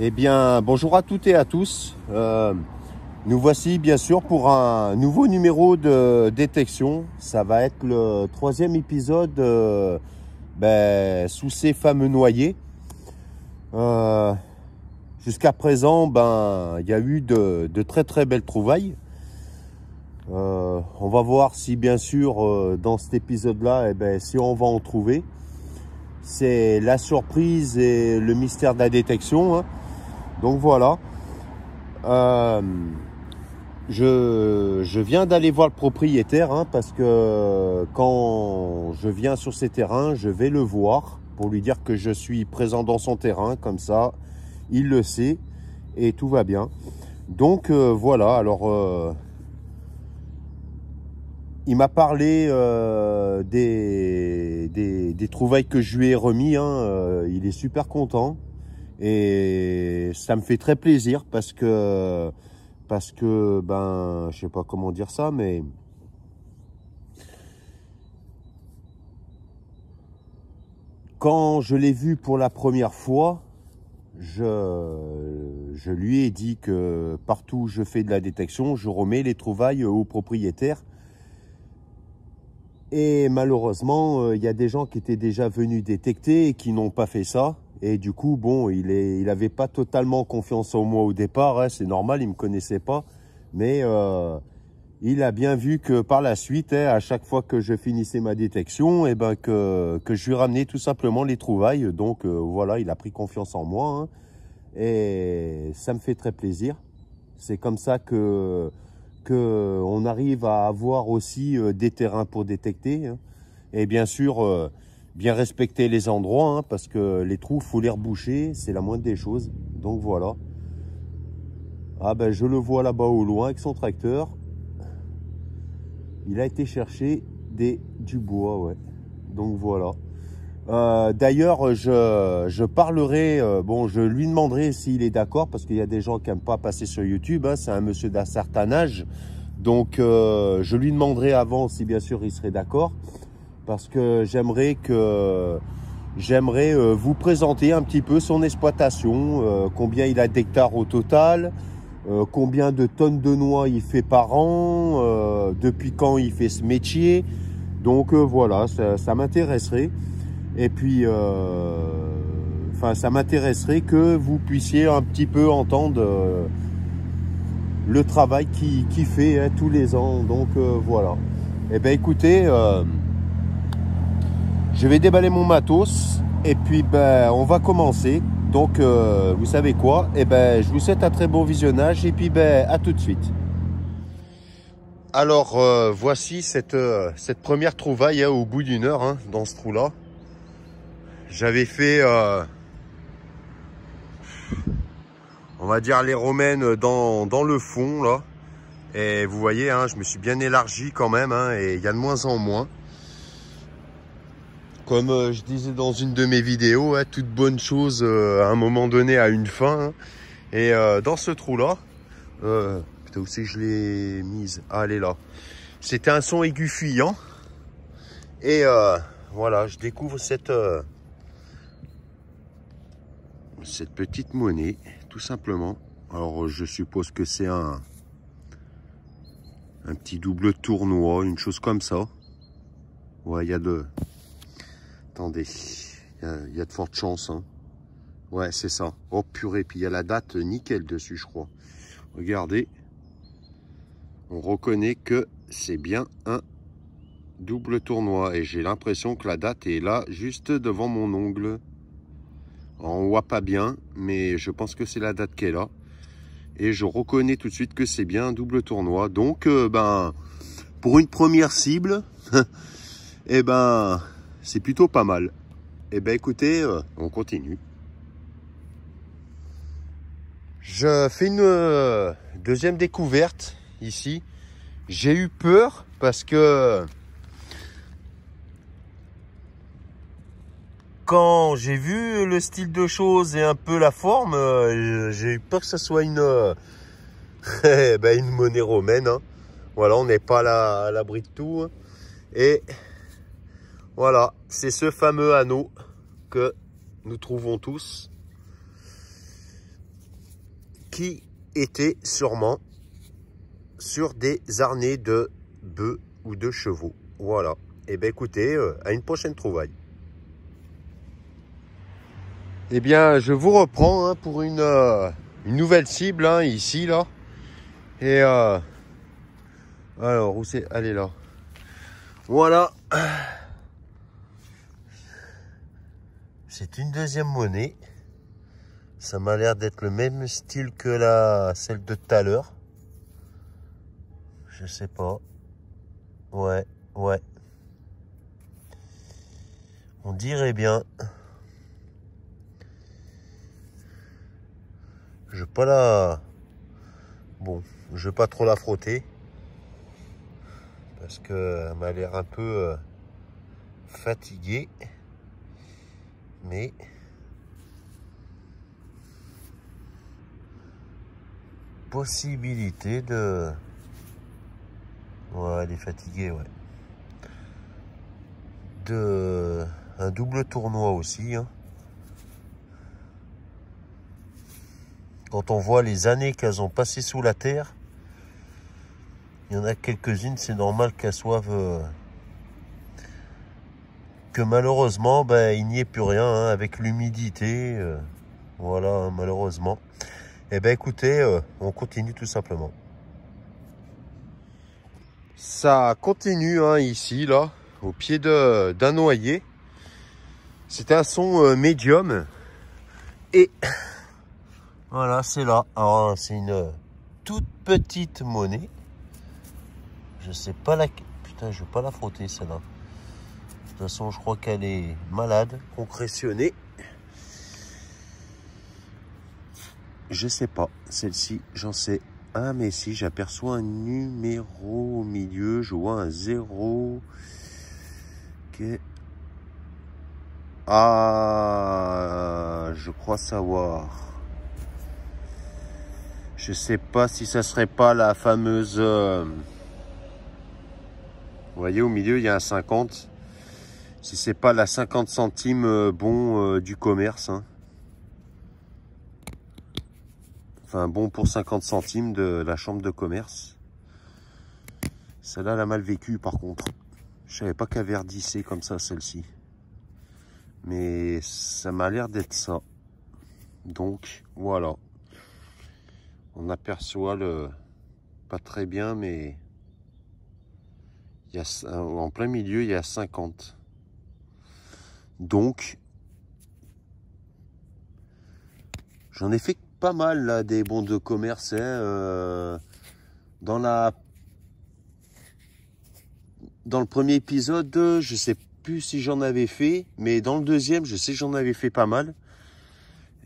Eh bien, bonjour à toutes et à tous. Nous voici bien sûr pour un nouveau numéro de détection. Ça va être le 3e épisode sous ces fameux noyers. Jusqu'à présent, il y a eu de très belles trouvailles. On va voir si bien sûr dans cet épisode-là, si on va en trouver. C'est la surprise et le mystère de la détection, hein. Donc voilà, je viens d'aller voir le propriétaire, hein, parce que quand je viens sur ces terrains, je vais le voir pour lui dire que je suis présent dans son terrain, comme ça il le sait et tout va bien. Donc voilà, alors il m'a parlé des trouvailles que je lui ai remis, hein, il est super content. Et ça me fait très plaisir parce que je sais pas comment dire ça, mais quand je l'ai vu pour la première fois, je lui ai dit que partout où je fais de la détection, je remets les trouvailles au propriétaire. Et malheureusement, il y a des gens qui étaient déjà venus détecter et qui n'ont pas fait ça. Et du coup, bon, il avait pas totalement confiance en moi au départ, hein, c'est normal, il me connaissait pas. Mais il a bien vu que par la suite, hein, à chaque fois que je finissais ma détection, que je lui ramenais tout simplement les trouvailles. Donc voilà, il a pris confiance en moi, hein, et ça me fait très plaisir. C'est comme ça que on arrive à avoir aussi des terrains pour détecter, hein. Et bien sûr, bien respecter les endroits, hein, parce que les trous, faut les reboucher, c'est la moindre des choses. Donc voilà. Ah je le vois là-bas au loin avec son tracteur. Il a été chercher du bois, ouais. Donc voilà. D'ailleurs, je parlerai, je lui demanderai s'il est d'accord, parce qu'il y a des gens qui n'aiment pas passer sur YouTube, hein, c'est un monsieur d'un certain âge. Donc je lui demanderai avant si bien sûr il serait d'accord. Parce que j'aimerais vous présenter un petit peu son exploitation, combien il a d'hectares au total, combien de tonnes de noix il fait par an, depuis quand il fait ce métier. Donc voilà, ça m'intéresserait. Et puis, ça m'intéresserait que vous puissiez un petit peu entendre le travail qu'il fait, hein, tous les ans. Donc voilà. Eh bien écoutez, je vais déballer mon matos et puis on va commencer. Donc vous savez quoi, je vous souhaite un très bon visionnage et puis à tout de suite. Alors voici cette première trouvaille, hein, au bout d'une heure, hein, dans ce trou là. J'avais fait on va dire les romaines dans le fond là, et vous voyez, hein, je me suis bien élargi quand même, hein, et il y a de moins en moins. Comme je disais dans une de mes vidéos, hein, toute bonne chose à un moment donné a une fin, hein. Et dans ce trou-là, putain, où c'est que je l'ai mise? Ah, elle est là. C'était un son aigu fuyant. Et voilà, je découvre cette petite monnaie, tout simplement. Alors je suppose que c'est un petit double tournoi, une chose comme ça. Ouais, il y a de... Attendez, il y a de fortes chances. Hein. Ouais, c'est ça. Oh purée, puis il y a la date nickel dessus, je crois. Regardez. On reconnaît que c'est bien un double tournoi. Et j'ai l'impression que la date est là, juste devant mon ongle. On voit pas bien, mais je pense que c'est la date qui est là. Et je reconnais tout de suite que c'est bien un double tournoi. Donc, ben, pour une première cible, eh ben, c'est plutôt pas mal. Eh ben, écoutez, on continue. Je fais une deuxième découverte ici. J'ai eu peur parce que quand j'ai vu le style de choses et un peu la forme, j'ai eu peur que ça soit une monnaie romaine. Hein. Voilà, on n'est pas à l'abri de tout. Hein. Et voilà, c'est ce fameux anneau que nous trouvons tous, qui était sûrement sur des harnais de bœufs ou de chevaux. Voilà. Et bien écoutez, à une prochaine trouvaille. Eh bien, je vous reprends hein, pour une nouvelle cible hein, ici là. Et alors où c'est? Allez là. Voilà. C'est une deuxième monnaie. Ça m'a l'air d'être le même style que celle de tout à l'heure. Je sais pas. Ouais, ouais. On dirait bien. Je vais pas la... Bon, je vais pas trop la frotter. Parce qu'elle m'a l'air un peu fatiguée. Mais... possibilité de... Ouais, elle est fatiguée, ouais. Un double tournoi aussi. Hein. Quand on voit les années qu'elles ont passées sous la terre, il y en a quelques-unes, c'est normal qu'elles soivent... que malheureusement, ben, il n'y ait plus rien hein, avec l'humidité. Voilà, hein, malheureusement. Eh bien, écoutez, on continue tout simplement. Ça continue hein, ici, là, au pied d'un noyer. C'est un son médium. Et voilà, c'est là. Alors, c'est une toute petite monnaie. Je sais pas la... Putain, je vais pas la frotter, celle-là. De toute façon, je crois qu'elle est malade, concrétionnée. Je sais pas. Celle-ci, j'en sais. Ah, mais si, j'aperçois un numéro au milieu. Je vois un 0. Okay. Ah, je crois savoir. Je sais pas si ça serait pas la fameuse... Vous voyez, au milieu, il y a un 50. Si c'est pas la 50 centimes bon du commerce. Hein. Enfin, bon pour 50 centimes de la chambre de commerce. Celle-là, elle a mal vécu, par contre. Je savais pas qu'elle verdissait comme ça, celle-ci. Mais ça m'a l'air d'être ça. Donc, voilà. On aperçoit le... Pas très bien, mais... Il y a... En plein milieu, il y a 50. Donc... J'en ai fait pas mal, là, des bons de commerce. Hein, dans le premier épisode, je sais plus si j'en avais fait, mais dans le deuxième, je sais que j'en avais fait pas mal.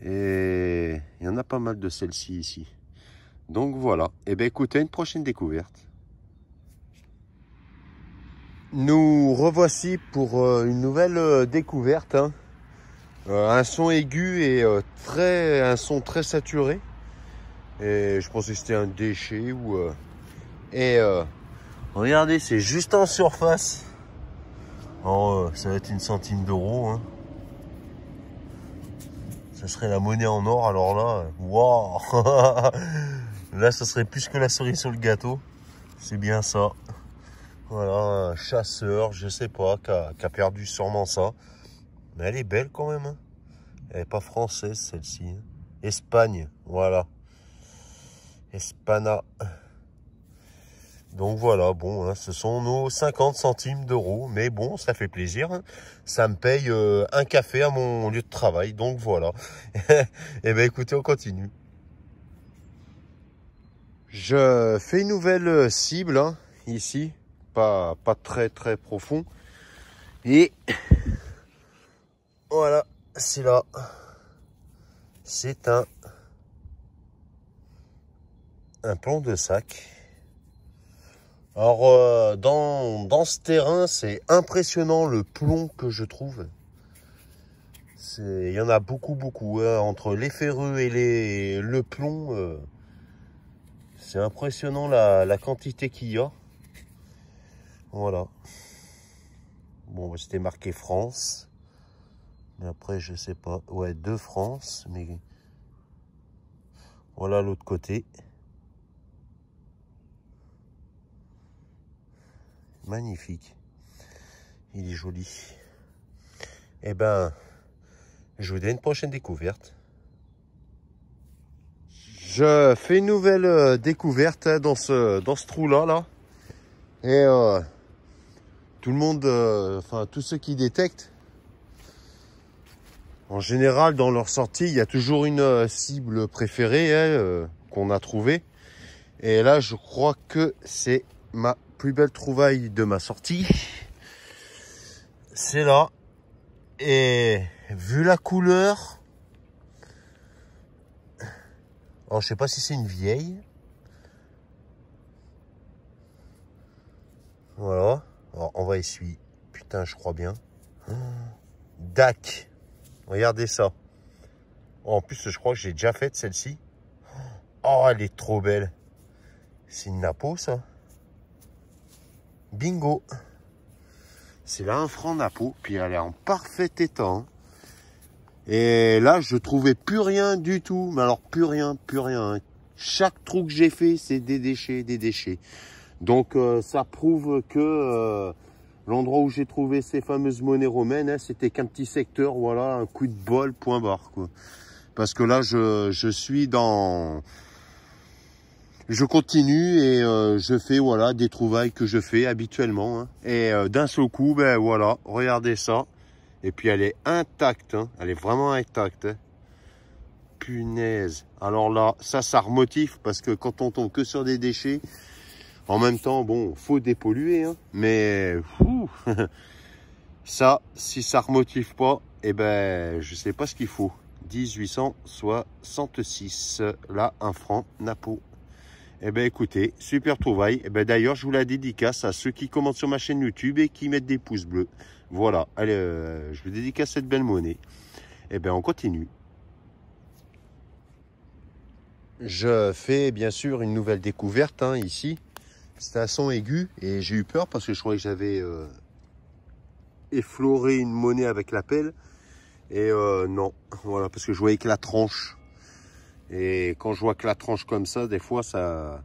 Et il y en a pas mal de celles-ci ici. Donc voilà. Et bien écoutez, une prochaine découverte. Nous revoici pour une nouvelle découverte. Hein. Un son aigu et un son très saturé. Et je pensais que c'était un déchet ou... regardez, c'est juste en surface. Alors, ça va être une centime d'euro. Hein. Ça serait la monnaie en or. Alors là, waouh. Là, ça serait plus que la cerise sur le gâteau. C'est bien ça. Voilà, un chasseur, je sais pas, qui a perdu sûrement ça. Mais elle est belle quand même. Hein. Elle n'est pas française, celle-ci. Hein. Espagne, voilà. Espana. Donc voilà, bon, hein, ce sont nos 50 centimes d'euros. Mais bon, ça fait plaisir. Hein. Ça me paye un café à mon lieu de travail. Donc voilà. Et bien écoutez, on continue. Je fais une nouvelle cible, hein, ici. Pas très très profond. Et voilà, c'est là. C'est un plomb de sac. Alors, dans ce terrain, c'est impressionnant le plomb que je trouve. Il y en a beaucoup. Hein, entre les ferreux et le plomb, c'est impressionnant la quantité qu'il y a. Voilà. Bon, c'était marqué France. Mais après, je sais pas. Ouais, de France. Mais voilà l'autre côté. Magnifique. Il est joli. Eh ben, je vous dis à une prochaine découverte. Je fais une nouvelle découverte hein, dans ce trou-là. Là. Et tout le monde, enfin tous ceux qui détectent, en général, dans leur sortie, il y a toujours une cible préférée hein, qu'on a trouvée. Et là, je crois que c'est ma plus belle trouvaille de ma sortie. C'est là. Et vu la couleur, alors je sais pas si c'est une vieille. Voilà. Alors, on va essuyer. Putain, je crois bien. Dac. Regardez ça. Oh, en plus, je crois que j'ai déjà faite celle-ci. Oh, elle est trop belle. C'est une napo, ça. Bingo. C'est là un franc napo. Puis elle est en parfait état. Et là, je trouvais plus rien du tout. Mais alors, plus rien. Chaque trou que j'ai fait, c'est des déchets. Donc, ça prouve que l'endroit où j'ai trouvé ces fameuses monnaies romaines, hein, c'était qu'un petit secteur, voilà, un coup de bol, point barre, quoi. Parce que là, je suis dans... Je continue et je fais, voilà, des trouvailles que je fais habituellement. Hein. Et d'un seul coup, ben voilà, regardez ça. Et puis, elle est intacte, hein. Elle est vraiment intacte. Hein. Punaise. Alors là, ça remotive parce que quand on tombe que sur des déchets, en même temps, bon, faut dépolluer, hein, mais ça, si ça remotive pas, eh ben, je sais pas ce qu'il faut. 1866, là, un franc napo. Eh ben, écoutez, super trouvaille. Eh ben, d'ailleurs, je vous la dédicace à ceux qui commentent sur ma chaîne YouTube et qui mettent des pouces bleus. Voilà, allez, je vous dédicace cette belle monnaie. Eh ben, on continue. Je fais bien sûr une nouvelle découverte hein, ici. C'était un son aigu et j'ai eu peur parce que je croyais que j'avais effleuré une monnaie avec la pelle. Et non, voilà, parce que je voyais que la tranche. Et quand je vois que la tranche comme ça, des fois ça...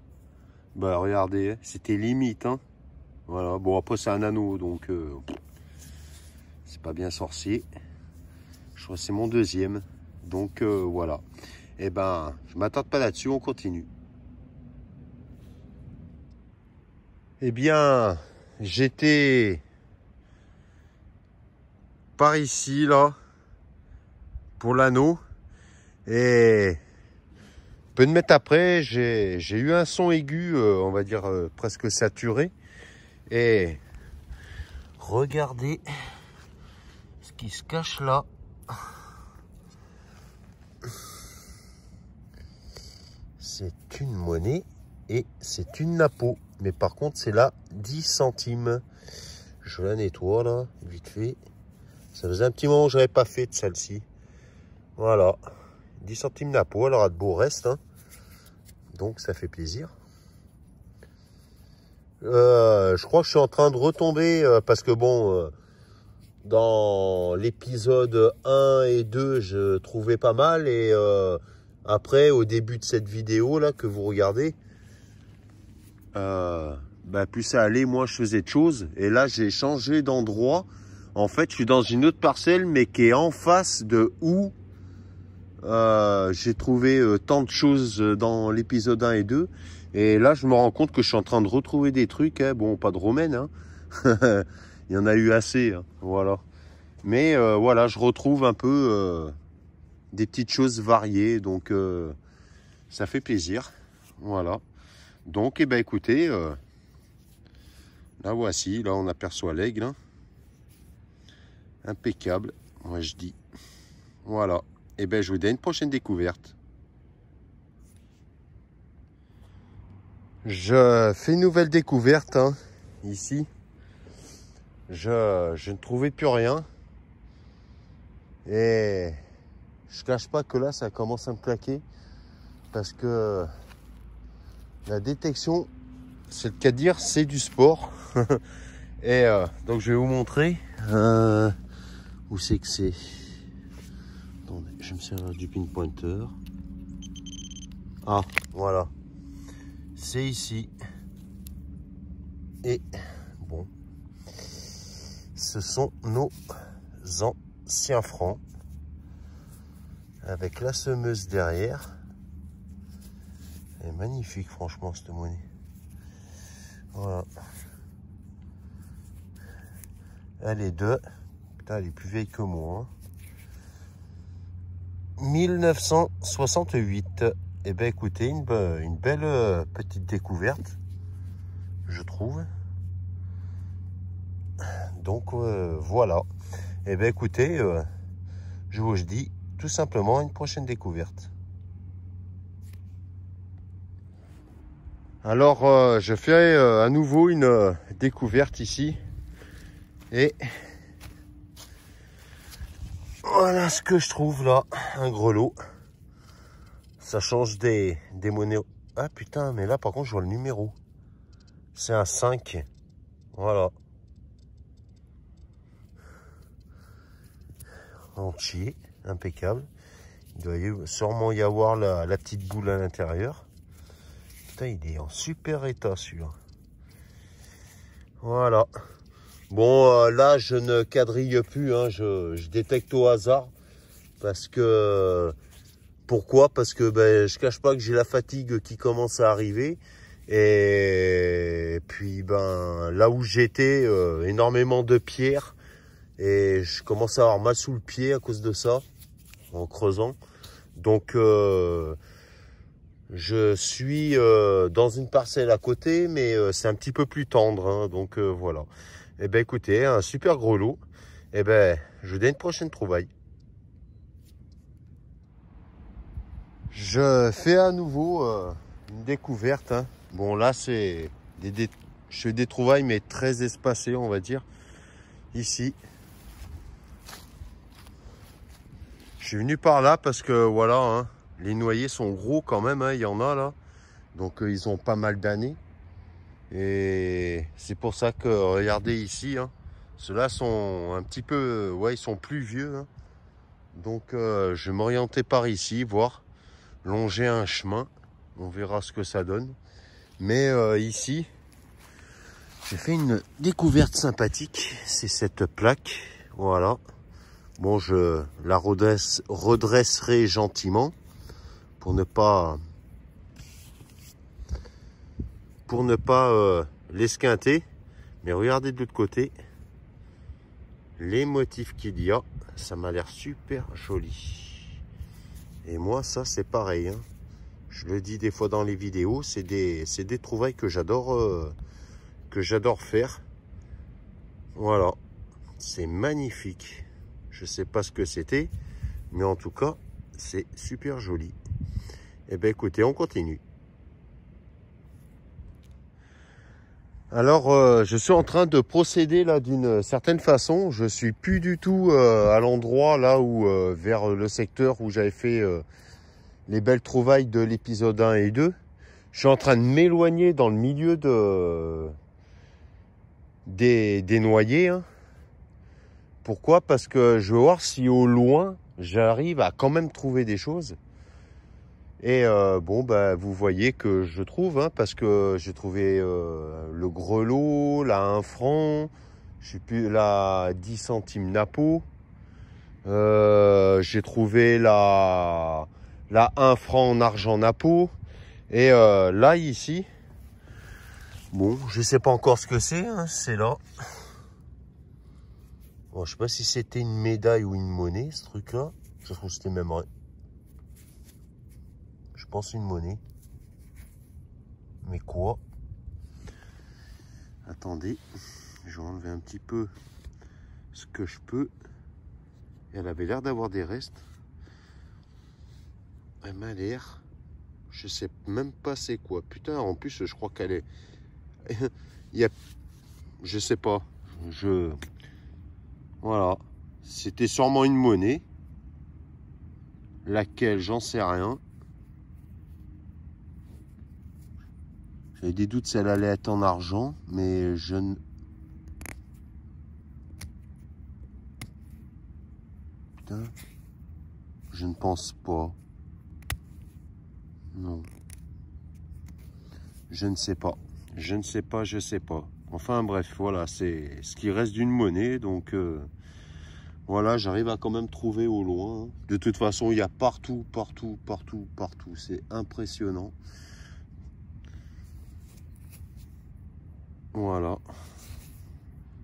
Bah regardez, c'était limite. Hein. Voilà, bon après c'est un anneau, donc c'est pas bien sorcier. Je crois que c'est mon deuxième. Donc voilà. Et ben, je m'attarde pas là-dessus, on continue. Eh bien, j'étais par ici, là, pour l'anneau. Et peu de mètres après, j'ai eu un son aigu, on va dire presque saturé. Et regardez ce qui se cache là. C'est une monnaie et c'est une napo. Mais par contre, c'est là 10 centimes. Je la nettoie là, vite fait. Ça faisait un petit moment que je n'avais pas fait de celle-ci. Voilà. 10 centimes napo, elle aura de beaux restes. Hein. Donc ça fait plaisir. Je crois que je suis en train de retomber parce que bon, dans l'épisode 1 et 2, je trouvais pas mal. Et après, au début de cette vidéo là que vous regardez, plus ça allait, moins je faisais de choses. Et là, j'ai changé d'endroit. En fait, je suis dans une autre parcelle, mais qui est en face de où j'ai trouvé tant de choses dans l'épisode 1 et 2. Et là, je me rends compte que je suis en train de retrouver des trucs. Hein. Bon, pas de romaine, hein. Il y en a eu assez, hein. Voilà. Mais voilà, je retrouve un peu des petites choses variées. Donc, ça fait plaisir. Voilà. Donc, eh ben, écoutez, là, voici. Là, on aperçoit l'aigle. Hein. Impeccable, moi, je dis. Voilà. Eh ben, je vous dis à une prochaine découverte. Je fais une nouvelle découverte, hein, ici. Je ne trouvais plus rien. Et je cache pas que là, ça commence à me claquer. Parce que la détection, c'est le cas de dire, c'est du sport. Et donc, je vais vous montrer où c'est que c'est. Attendez, je me sers du pinpointer. Ah, voilà. C'est ici. Et bon, ce sont nos anciens francs avec la semeuse derrière. Elle est magnifique, franchement, cette monnaie. Voilà. Elle est de... Putain, elle est plus vieille que moi. Hein. 1968. Eh bien, écoutez, une belle petite découverte, je trouve. Donc, voilà. Eh bien, écoutez, je vous dis tout simplement une prochaine découverte. Alors, je fais à nouveau une découverte ici. Et voilà ce que je trouve là. Un grelot. Ça change des monnaies. Ah putain, mais là par contre je vois le numéro. C'est un 5. Voilà. Entier, impeccable. Il doit sûrement y avoir la petite boule à l'intérieur. Putain, il est en super état celui-là. Voilà. Bon, là je ne quadrille plus, hein. Je détecte au hasard. Parce que... Pourquoi? Parce que je cache pas que j'ai la fatigue qui commence à arriver. Et puis là où j'étais, énormément de pierres. Et je commence à avoir mal sous le pied à cause de ça, en creusant. Donc je suis dans une parcelle à côté, mais c'est un petit peu plus tendre. Hein, donc voilà. Et ben écoutez, un super gros lot. Et ben je vous dis à une prochaine trouvaille. Je fais à nouveau une découverte. Hein. Bon, là, c'est je fais des trouvailles, mais très espacées, on va dire. Ici. Je suis venu par là parce que, voilà, hein, les noyers sont gros quand même. Hein, il y en a là. Donc, ils ont pas mal d'années. Et c'est pour ça que, regardez ici, hein, ceux-là sont un petit peu... ouais, ils sont plus vieux. Hein. Donc, je vais m'orienter par ici, voir. Longer un chemin, on verra ce que ça donne. Mais ici, j'ai fait une découverte sympathique, c'est cette plaque, voilà. Bon, je la redresserai gentiment pour ne pas l'esquinter. Mais regardez de l'autre côté, les motifs qu'il y a, ça m'a l'air super joli. Et moi, ça, c'est pareil. Hein. Je le dis des fois dans les vidéos, c'est des trouvailles que j'adore faire. Voilà. C'est magnifique. Je sais pas ce que c'était, mais en tout cas, c'est super joli. Eh bien, écoutez, on continue. Alors, je suis en train de procéder là d'une certaine façon. Je suis plus du tout à l'endroit là où vers le secteur où j'avais fait les belles trouvailles de l'épisode 1 et 2. Je suis en train de m'éloigner dans le milieu des noyers. Hein. Pourquoi? Parce que je veux voir si au loin, j'arrive à quand même trouver des choses. Et bon, bah, vous voyez que je trouve, hein, parce que j'ai trouvé le grelot, la 1 franc, je sais plus, la 10 centimes Napo. J'ai trouvé la 1 franc en argent Napo. Et là, ici, bon, je sais pas encore ce que c'est, hein, c'est là. Bon, je sais pas si c'était une médaille ou une monnaie, ce truc-là. Je trouve que c'était même... Je pense une monnaie. Mais quoi? Attendez, je vais enlever un petit peu ce que je peux. Elle avait l'air d'avoir des restes. Elle m'a l'air... Je sais même pas c'est quoi. Putain, en plus, je crois qu'elle est... Il y a... Je sais pas. Voilà. C'était sûrement une monnaie. Laquelle, j'en sais rien. J'avais des doutes si elle allait être en argent, mais je ne... Putain. Je ne pense pas. Non. Je ne sais pas. Je ne sais pas, je sais pas. Enfin bref, voilà, c'est ce qui reste d'une monnaie, donc... Voilà, j'arrive à quand même trouver au loin. De toute façon, il y a partout, partout, partout, partout. C'est impressionnant. Voilà.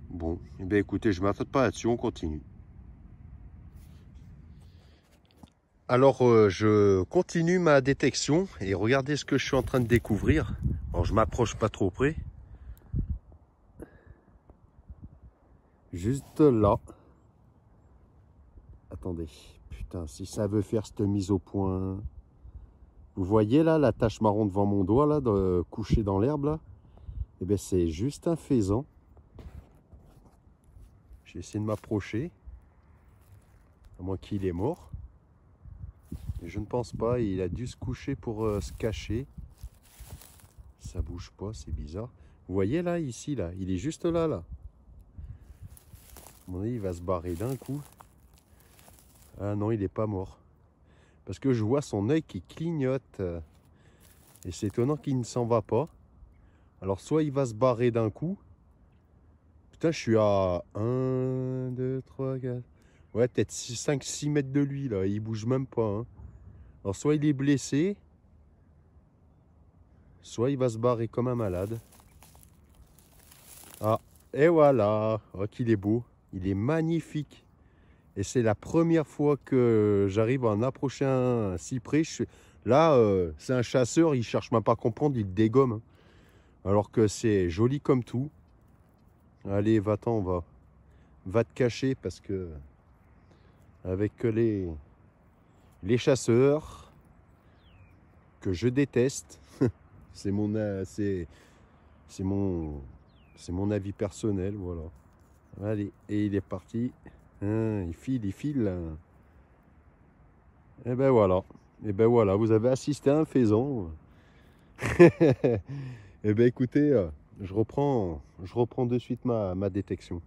Bon, eh bien écoutez, je ne m'attarde pas là-dessus, on continue. Alors, je continue ma détection et regardez ce que je suis en train de découvrir. Alors, je m'approche pas trop près. Juste là. Attendez, putain, si ça veut faire cette mise au point. Vous voyez là, la tache marron devant mon doigt, là, couché dans l'herbe, là? Eh bien, c'est juste un faisan. J'ai essayé de m'approcher. À moins qu'il est mort. Mais je ne pense pas, il a dû se coucher pour se cacher. Ça bouge pas, c'est bizarre. Vous voyez là, ici, là, il est juste là, là. À mon avis, il va se barrer d'un coup. Ah non, il n'est pas mort. Parce que je vois son œil qui clignote. Et c'est étonnant qu'il ne s'en va pas. Alors, soit il va se barrer d'un coup. Putain, je suis à 1, 2, 3, 4... Ouais, peut-être 5-6 mètres de lui, là. Il bouge même pas. Hein. Alors, soit il est blessé. Soit il va se barrer comme un malade. Ah, et voilà. Oh, qu'il est beau. Il est magnifique. Et c'est la première fois que j'arrive à en approcher un si près. Là, c'est un chasseur, il cherche même pas à comprendre, il dégomme. Hein. Alors que c'est joli comme tout. Allez, va-t'en, va te cacher parce que avec les chasseurs que je déteste, c'est mon avis personnel, voilà. Allez, et il est parti. Hein, il file. Hein. Et ben voilà, vous avez assisté à un faisan. Et ben écoutez, je reprends de suite ma détection.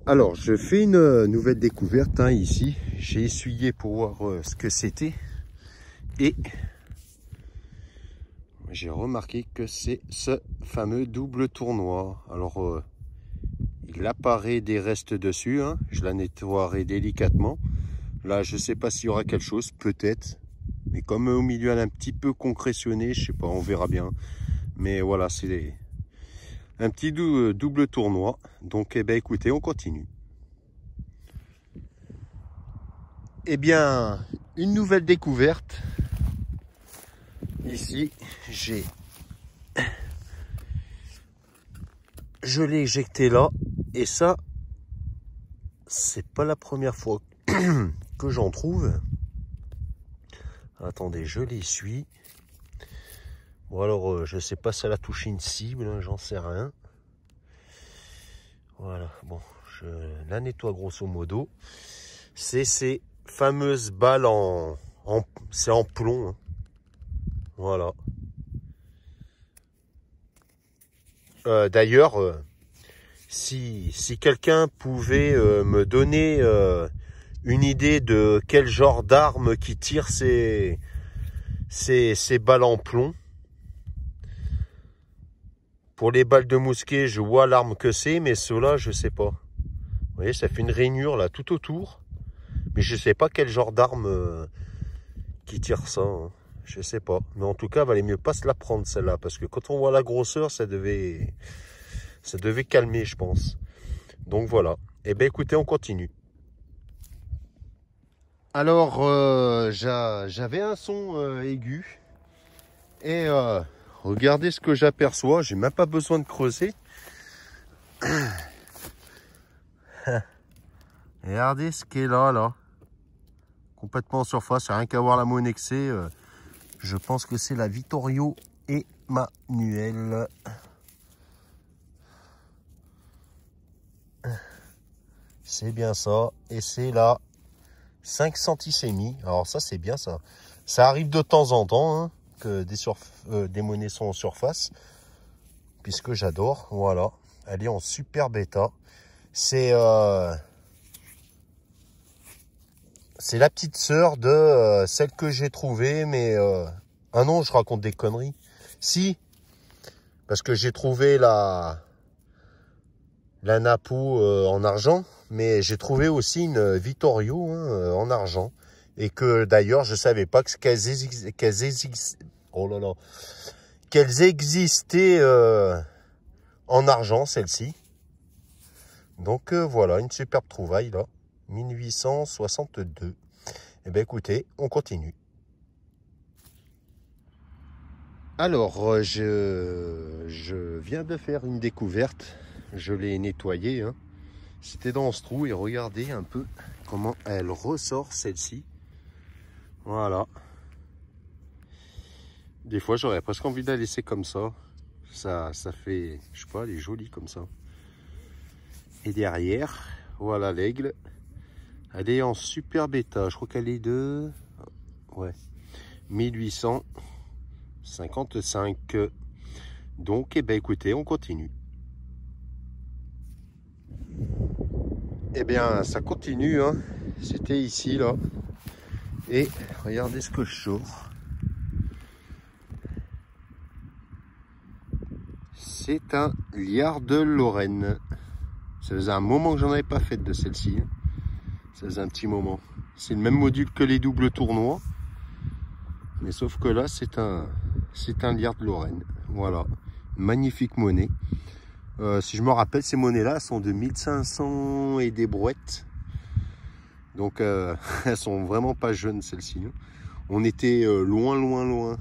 Alors, je fais une nouvelle découverte hein, ici. J'ai essuyé pour voir ce que c'était. Et j'ai remarqué que c'est ce fameux double tournois. Alors, il apparaît des restes dessus. Hein. Je la nettoierai délicatement. Là, je ne sais pas s'il y aura quelque chose, peut-être. Mais comme au milieu, elle est un petit peu concrétionnée, je sais pas, on verra bien. Mais voilà, c'est un petit double tournoi. Donc, eh ben, écoutez, on continue. Eh bien, une nouvelle découverte. Ici, je l'ai éjecté là. Et ça, c'est pas la première fois que j'en trouve. Attendez, je l'essuie. Bon alors, je sais pas si elle a touché une cible, hein, j'en sais rien. Voilà, bon, je la nettoie grosso modo. C'est ces fameuses balles c'est en plomb. Hein. Voilà. D'ailleurs, Si quelqu'un pouvait me donner une idée de quel genre d'arme qui tire ces balles en plomb. Pour les balles de mousquet, je vois l'arme que c'est, mais ceux-là, je sais pas. Vous voyez, ça fait une rainure là tout autour. Mais je sais pas quel genre d'arme qui tire ça. Hein. Je sais pas. Mais en tout cas, il valait mieux pas se la prendre celle-là. Parce que quand on voit la grosseur, ça devait calmer, je pense. Donc voilà. Eh bien écoutez, on continue. Alors, j'avais un son aigu. Et regardez ce que j'aperçois. J'ai même pas besoin de creuser. Regardez ce qui est là. Complètement en surface. Rien qu'à voir la monnaie que c'est. Je pense que c'est la Vittorio Emanuele. C'est bien ça. Et c'est la 5 centissemi. Alors ça, c'est bien ça. Ça arrive de temps en temps hein, que des monnaies sont en surface. Puisque j'adore. Voilà. Elle est en super bêta. C'est la petite sœur de celle que j'ai trouvée. Mais ah non, je raconte des conneries. Si. Parce que j'ai trouvé la Napo en argent. Mais j'ai trouvé aussi une Vittorio hein, en argent. Et que d'ailleurs, je savais pas qu'elles existaient en argent, celle-ci. Donc voilà, une superbe trouvaille là. 1862. Eh bien écoutez, on continue. Alors, je viens de faire une découverte. Je l'ai nettoyée. Hein. C'était dans ce trou et regardez un peu comment elle ressort celle-ci. Voilà. Des fois j'aurais presque envie de la laisser comme ça. Ça fait, je sais pas, elle est jolie comme ça. Et derrière, voilà l'aigle. Elle est en super bêta. Je crois qu'elle est de 1855. Donc, eh ben écoutez, on continue. Eh bien, ça continue. Hein. C'était ici, là. Et regardez ce que je sors. C'est un liard de Lorraine. Ça faisait un moment que j'en avais pas fait de celle-ci. Hein. Ça faisait un petit moment. C'est le même module que les doubles tournois. Mais sauf que là, c'est un liard de Lorraine. Voilà. Magnifique monnaie. Si je me rappelle, ces monnaies-là sont de 1500 et des brouettes. Donc, elles sont vraiment pas jeunes, celles-ci. On était loin.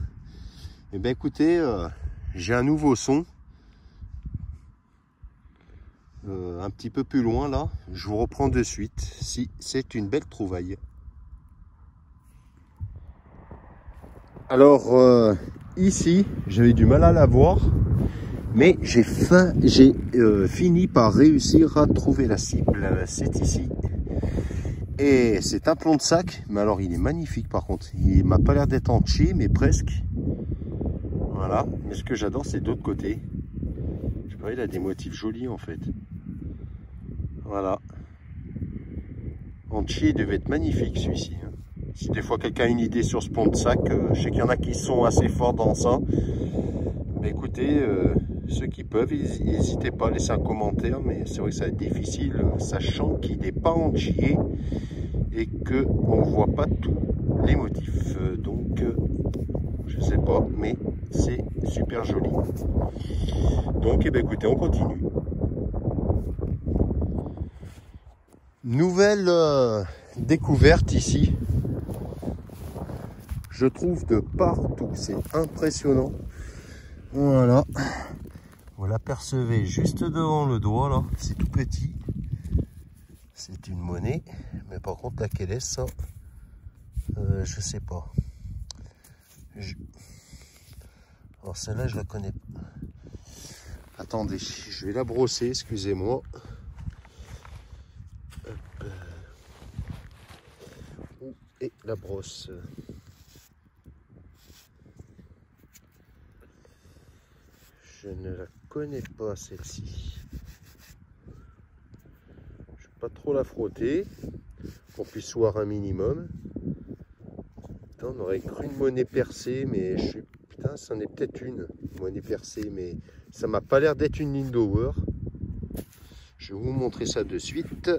Eh bien, écoutez, j'ai un nouveau son. Un petit peu plus loin, là. Je vous reprends de suite. Si c'est une belle trouvaille. Alors, ici, j'avais du mal à la voir. Mais j'ai fini par réussir à trouver la cible. C'est ici. Et c'est un plomb de sac. Mais alors, il est magnifique par contre. Il m'a pas l'air d'être entier, mais presque. Voilà. Mais ce que j'adore, c'est de l'autre côté. Je sais pas, il a des motifs jolis en fait. Voilà. Entier, il devait être magnifique celui-ci. Si des fois quelqu'un a une idée sur ce plomb de sac, je sais qu'il y en a qui sont assez forts dans ça. Mais écoutez, ceux qui peuvent, n'hésitez pas à laisser un commentaire. Mais c'est vrai que ça va être difficile, sachant qu'il n'est pas entier et qu'on ne voit pas tous les motifs. Donc, je sais pas, mais c'est super joli. Donc, eh bien, écoutez, on continue. Nouvelle découverte ici. Je trouve de partout, c'est impressionnant. Voilà. Vous l'apercevez juste devant le doigt là, c'est tout petit. C'est une monnaie, mais par contre laquelle est ça je sais pas. Alors celle-là je la connais pas. Attendez, je vais la brosser, excusez-moi. Où est la brosse? Je ne la connais pas celle-ci. pas trop la frotter, qu'on puisse voir un minimum. Putain, on aurait cru une monnaie percée, mais je suis... Putain, c'en est peut-être une monnaie percée, mais ça m'a pas l'air d'être une Lindauer. Je vais vous montrer ça de suite.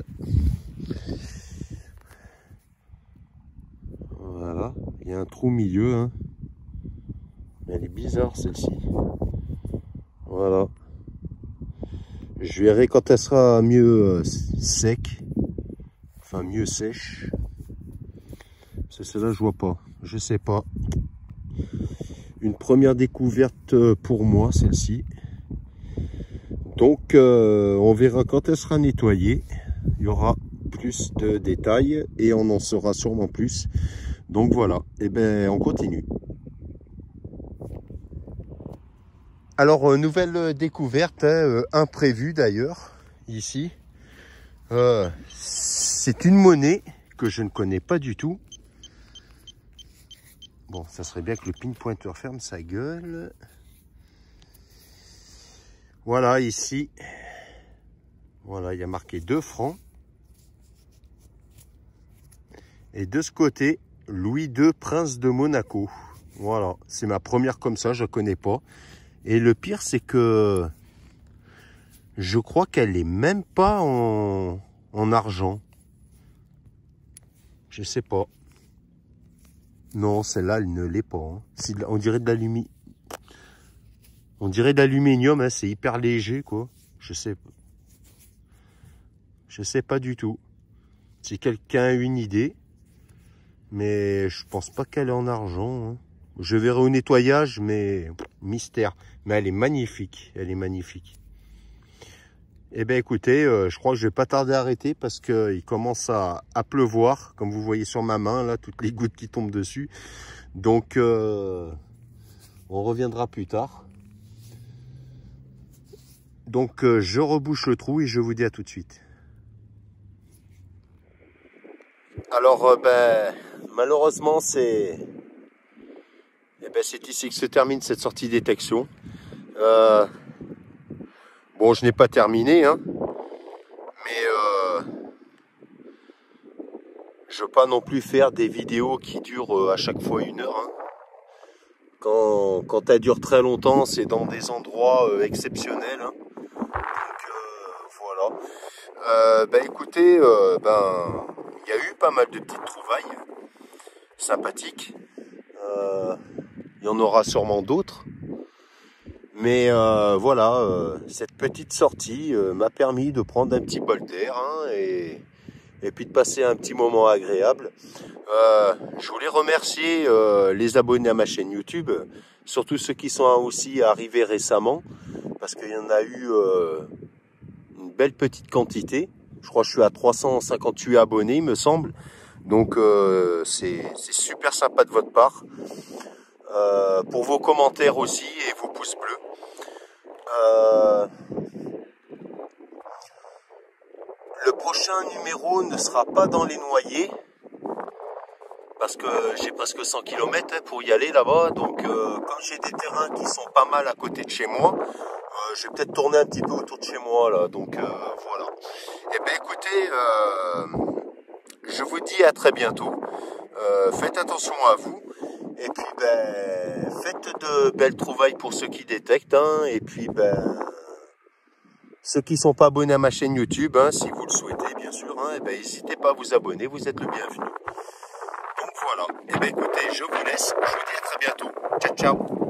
Voilà, il y a un trou au milieu, hein. Elle est bizarre celle-ci. Voilà. Je verrai quand elle sera mieux sec. Enfin mieux sèche. C'est celle-là, je vois pas. Je sais pas. Une première découverte pour moi, celle-ci. Donc on verra quand elle sera nettoyée. Il y aura plus de détails et on en saura sûrement plus. Donc voilà. Et ben on continue. Alors, nouvelle découverte, hein, imprévue d'ailleurs, ici. C'est une monnaie que je ne connais pas du tout. Bon, ça serait bien que le pinpointer ferme sa gueule. Voilà, ici. Voilà, il y a marqué 2 francs. Et de ce côté, Louis II, prince de Monaco. Voilà, c'est ma première comme ça, je ne connais pas. Et le pire, c'est que je crois qu'elle est même pas en argent. Je sais pas. Non, celle-là, elle ne l'est pas. Hein. On dirait de l'aluminium. On dirait de l'aluminium, hein, c'est hyper léger, quoi. Je sais pas du tout. Si quelqu'un a une idée. Mais je pense pas qu'elle est en argent. Hein. Je verrai au nettoyage, mais mystère. Mais elle est magnifique. Elle est magnifique. Eh bien, écoutez, je crois que je vais pas tarder à arrêter parce qu'il commence à pleuvoir. Comme vous voyez sur ma main, là, toutes les gouttes qui tombent dessus. Donc, on reviendra plus tard. Donc, je rebouche le trou et je vous dis à tout de suite. Alors, malheureusement, c'est ici que se termine cette sortie détection. Bon, je n'ai pas terminé, hein, mais je ne veux pas non plus faire des vidéos qui durent à chaque fois 1 heure. Hein. Quand elles durent très longtemps, c'est dans des endroits exceptionnels. Hein. Donc, voilà. Écoutez, il y a eu pas mal de petites trouvailles sympathiques. Il y en aura sûrement d'autres. Mais voilà, cette petite sortie m'a permis de prendre un petit bol d'air, hein, et puis de passer un petit moment agréable. Je voulais remercier les abonnés à ma chaîne YouTube, surtout ceux qui sont aussi arrivés récemment, parce qu'il y en a eu une belle petite quantité. Je crois que je suis à 358 abonnés, il me semble. Donc c'est super sympa de votre part. Pour vos commentaires aussi et vos pouces bleus. Le prochain numéro ne sera pas dans les Noyers parce que j'ai presque 100 km pour y aller là-bas. Donc comme j'ai des terrains qui sont pas mal à côté de chez moi, je vais peut-être tourner un petit peu autour de chez moi là. Donc voilà. Et bien écoutez, je vous dis à très bientôt. Faites attention à vous. Et puis faites de belles trouvailles pour ceux qui détectent, hein, et puis ceux qui ne sont pas abonnés à ma chaîne YouTube, hein, si vous le souhaitez bien sûr, hein, n'hésitez pas à vous abonner, vous êtes le bienvenu. Donc voilà, et écoutez, je vous laisse, je vous dis à très bientôt. Ciao ciao.